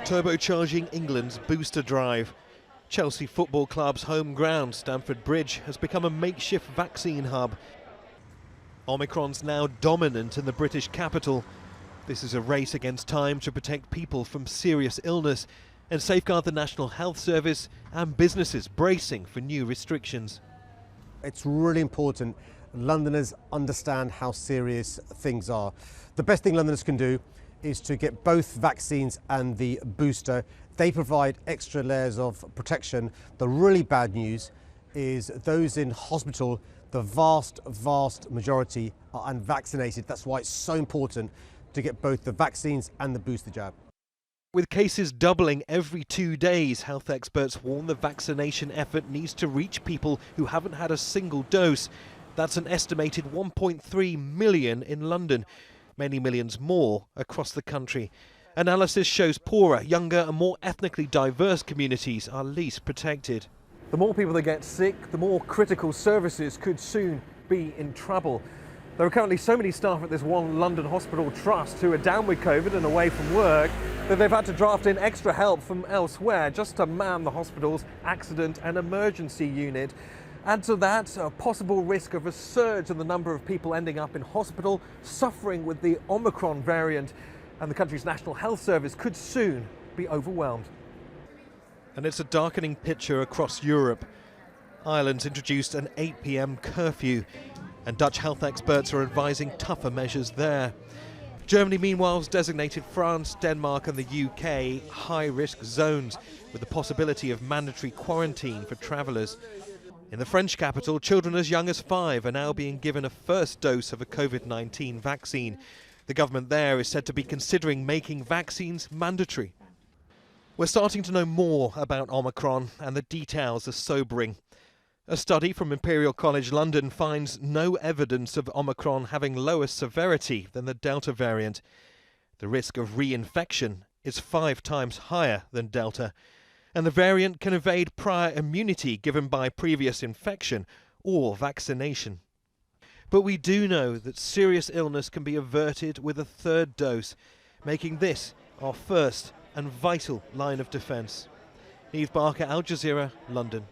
turbocharging England's booster drive. Chelsea Football Club's home ground, Stamford Bridge, has become a makeshift vaccine hub. Omicron's now dominant in the British capital. This is a race against time to protect people from serious illness and safeguard the National Health Service and businesses bracing for new restrictions. It's really important Londoners understand how serious things are. The best thing Londoners can do is to get both vaccines and the booster. They provide extra layers of protection. The really bad news is those in hospital, the vast majority are unvaccinated. That's why it's so important to get both the vaccines and the booster jab. With cases doubling every 2 days, health experts warn the vaccination effort needs to reach people who haven't had a single dose. That's an estimated 1.3 million in London, many millions more across the country. Analysis shows poorer, younger and more ethnically diverse communities are least protected. The more people that get sick, the more critical services could soon be in trouble. There are currently so many staff at this one London hospital trust who are down with COVID and away from work that they've had to draft in extra help from elsewhere just to man the hospital's accident and emergency unit. Add to that a possible risk of a surge in the number of people ending up in hospital suffering with the Omicron variant, and the country's National Health Service could soon be overwhelmed. And it's a darkening picture across Europe. Ireland's introduced an 8 p.m. curfew, and Dutch health experts are advising tougher measures there. Germany, meanwhile, has designated France, Denmark and the UK high-risk zones, with the possibility of mandatory quarantine for travellers. In the French capital, children as young as 5 are now being given a first dose of a COVID-19 vaccine. The government there is said to be considering making vaccines mandatory. We're starting to know more about Omicron, and the details are sobering. A study from Imperial College London finds no evidence of Omicron having lower severity than the Delta variant. The risk of reinfection is 5 times higher than Delta, and the variant can evade prior immunity given by previous infection or vaccination. But we do know that serious illness can be averted with a 3rd dose, making this our first and vital line of defence. Neave, Al Jazeera, London.